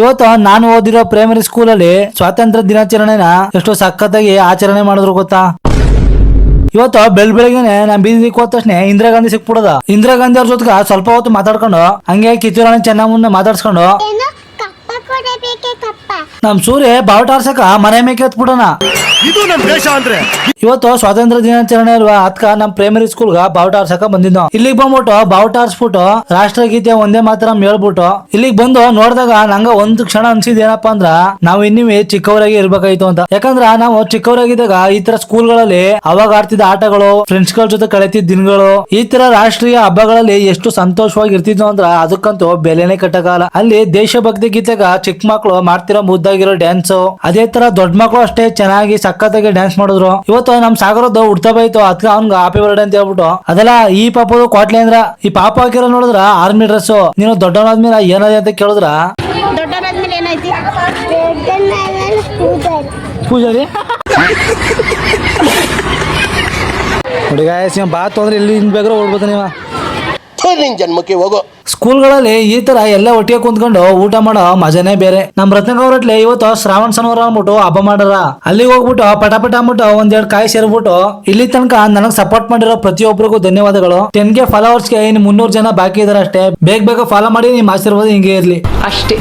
ಇವತ್ತು ನಾನು ಓದಿರೋ ಪ್ರೈಮರಿ ಸ್ಕೂಲಲ್ಲಿ ಸ್ವಾತಂತ್ರ್ಯ ದಿನಾಚರಣೆನ ಎಷ್ಟು ಸಖತ್ತಾಗಿ ಆಚರಣೆ ಮಾಡಿದ್ರು ಗೊತ್ತಾ. ಇವತ್ತು ಬೆಳಗ್ಗೆನೆ ನಾನ್ ಬೀದಿಗೆ ಹೋದ ತಕ್ಷಣ ಇಂದಿರಾ ಗಾಂಧಿ ಸಿಕ್ಬಿಡದ. ಇಂದಿರಾ ಗಾಂಧಿ ಅವ್ರ ಜೊತೆಗೆ ಸ್ವಲ್ಪ ಹೊತ್ತು ಮಾತಾಡ್ಕೊಂಡು ಹಂಗೆ ಕಿತ್ತೂರು ರಾಣಿ ಚೆನ್ನಮ್ಮನ್ನ ಮಾತಾಡ್ಸ್ಕೊಂಡು ನಮ್ ಸೂರ್ಯ ಬಾವುಟ ಆರ್ಸಕ ಮನೆ ಮೇಕೆ ಹತ್ಬಿಡೋಣ. ಇದು ನಮ್ ದೇಶ ಅಂದ್ರೆ. ಇವತ್ತು ಸ್ವಾತಂತ್ರ್ಯ ದಿನಾಚರಣೆ ಅಲ್ವಾ, ಅದ್ಕ ನಮ್ ಪ್ರೈಮರಿ ಸ್ಕೂಲ್ಗ ಬಾವುಟ ಆರ್ಸಕ ಬಂದಿದ್ದು. ಇಲ್ಲಿಗೆ ಬಂದ್ಬಿಟ್ಟು ಬಾವುಟ ಆರ್ಸ್ಬಿಟ್ಟು ರಾಷ್ಟ್ರಗೀತೆ ಒಂದೇ ಮಾತ್ರ ಹೇಳ್ಬಿಟ್ಟು ಇಲ್ಲಿಗೆ ಬಂದು ನೋಡಿದಾಗ ನಂಗ ಒಂದ್ ಕ್ಷಣ ಅನ್ಸಿದ್ ಏನಪ್ಪಾ ಅಂದ್ರ ನಾವು ಇನ್ನೂ ಚಿಕ್ಕವರಾಗಿ ಇರ್ಬೇಕಾಯ್ತು ಅಂತ. ಯಾಕಂದ್ರ ನಾವು ಚಿಕ್ಕವರಾಗಿದ್ದಾಗ ಈ ತರ ಸ್ಕೂಲ್ಗಳಲ್ಲಿ ಅವಾಗ ಆಡ್ತಿದ್ದ ಆಟಗಳು, ಫ್ರೆಂಡ್ಸ್ ಗಳ ಜೊತೆ ಕಳೆತಿದ್ದ ದಿನಗಳು, ಈ ತರ ರಾಷ್ಟ್ರೀಯ ಹಬ್ಬಗಳಲ್ಲಿ ಎಷ್ಟು ಸಂತೋಷವಾಗಿ ಇರ್ತಿದ್ವು ಅಂದ್ರ ಅದಕ್ಕಂತೂ ಬೆಲೆನೇ ಕಟ್ಟಕಾಲ. ಅಲ್ಲಿ ದೇಶಭಕ್ತಿ ಗೀತೆಗ ಚಿಕ್ಕ ಮಕ್ಳು ಮಾಡ್ತಿರೋ ಮುದ್ದಾಗಿರೋ ಡ್ಯಾನ್ಸ್, ಅದೇ ತರ ದೊಡ್ಡ ಮಕ್ಳು ಅಷ್ಟೇ ಚೆನ್ನಾಗಿ ಸಖತ್ತಾಗಿ ಡ್ಯಾನ್ಸ್ ಮಾಡಿದ್ರು. ಇವತ್ತು ನಮ್ ಸಾಗರದ್ದು ಹುಡ್ತಾ ಬೈತು, ಅದ್ಕ ಅವ್ನ್ಗ ಹ್ಯಾಪಿ ಬರ್ಡೇ ಅಂತ ಹೇಳ್ಬಿಟ್ಟು ಅದೆಲ್ಲ ಈ ಪಾಪದು ಕ್ವಾಟ್ಲೆ ಅಂದ್ರ ಈ ಪಾಪ ಹಾಕಿರೋ ನೋಡಿದ್ರ ಆರ್ಮಿ ಡ್ರೆಸ್. ನೀನು ದೊಡ್ಡವನಾದ್ಮೇಲೆ ಏನದೆ ಅಂತ ಕೇಳಿದ್ರ ಪೂಜಾರಿ ಹುಡುಗ ಬಾತ್ ಅಂದ್ರೆ ಇಲ್ಲಿ ಬೇಕಾದ್ರೆ ಓಡ್ಬೋದು ನೀವ. ಜನ್ಮಕ್ಕೆ ಹೋಗೋ ಸ್ಕೂಲ್ಗಳಲ್ಲಿ ಈ ತರ ಎಲ್ಲ ಒಟ್ಟಿಗೆ ಕುಂತ್ಕೊಂಡು ಊಟ ಮಾಡೋ ಮಜಾನೇ ಬೇರೆ. ನಮ್ ರತ್ನಗೌರಟ್ಲೆ ಇವತ್ತು ಶ್ರಾವಣ ಶನಿವಾರ ಅಂದ್ಬಿಟ್ಟು ಹಬ್ಬ ಮಾಡಾರ. ಅಲ್ಲಿಗೆ ಹೋಗ್ಬಿಟ್ಟು ಪಟ ಅಂದ್ಬಿಟ್ಟು ಒಂದೆರಡು ಕಾಯಿ ಸೇರ್ಬಿಟ್ಟು ಇಲ್ಲಿ ತನಕ ನನಗ್ ಸಪೋರ್ಟ್ ಮಾಡಿರೋ ಪ್ರತಿಯೊಬ್ಬರಿಗೂ ಧನ್ಯವಾದಗಳು. 10K ಫಾಲೋವರ್ಸ್ಗೆ ಇನ್ನು 300 ಜನ ಬಾಕಿ ಇದಾರೆ ಅಷ್ಟೇ. ಬೇಗ ಫಾಲೋ ಮಾಡಿ ನಿಮ್ ಆಶೀರ್ವಾದ ಹಿಂಗೆ ಇರ್ಲಿ ಅಷ್ಟೇ.